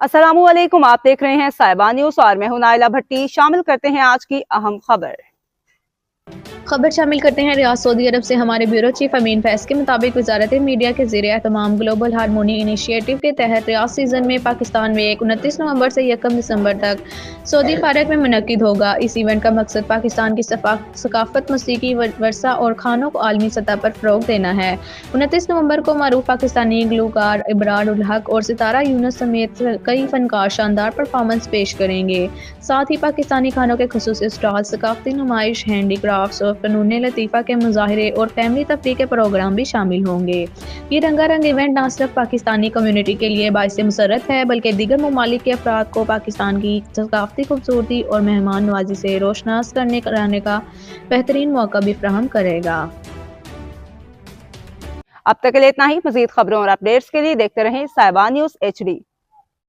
अस्सलामुअलैकुम, आप देख रहे हैं साहिबा न्यूज और मैं हूं नाइला भट्टी। शामिल करते हैं आज की अहम खबर शामिल करते हैं। रियाद सऊदी अरब से हमारे ब्यूरो चीफ अमीन फैज के मुताबिक वजारत मीडिया के ज़रिए एहतमाम ग्लोबल हारमोनी इनिशिएटिव के तहत रियाद सीजन में पाकिस्तान में 29 नवंबर से 1 दिसंबर तक सऊदी फ़ारक में मुनक्किद होगा। इस इवेंट का मकसद पाकिस्तान की सकाफत, मौसीकी, वर्सा और खानों को आलमी सतह पर फ़रोग़ देना है। 29 नवंबर को मरूफ पाकिस्तानी गुलकार इबरार उल हक और सितारा यूनुस समेत कई फनकार शानदार परफॉर्मेंस पेश करेंगे। साथ ही पाकिस्तानी खानों के खुसूसी स्टॉल, सकाफती नुमाइश, हैंडी क्राफ्ट्स और फनून लतीफ़ा के मुज़ाहरे और फैमिली तफरीह के प्रोग्राम भी शामिल होंगे। ये रंगारंग इवेंट न सिर्फ पाकिस्तानी कम्युनिटी के लिए बाइस मुसर्रत है, बल्कि दीगर ममालिक के अफराद को पाकिस्तान की सकाफती खूबसूरती और मेहमान नवाजी से रोशनास कराने का बेहतरीन मौका भी फराहम करेगा। अब तक के लिए इतना ही। मज़ीद खबरों और अपडेट्स के लिए देखते रहें साहिबा न्यूज़ HD।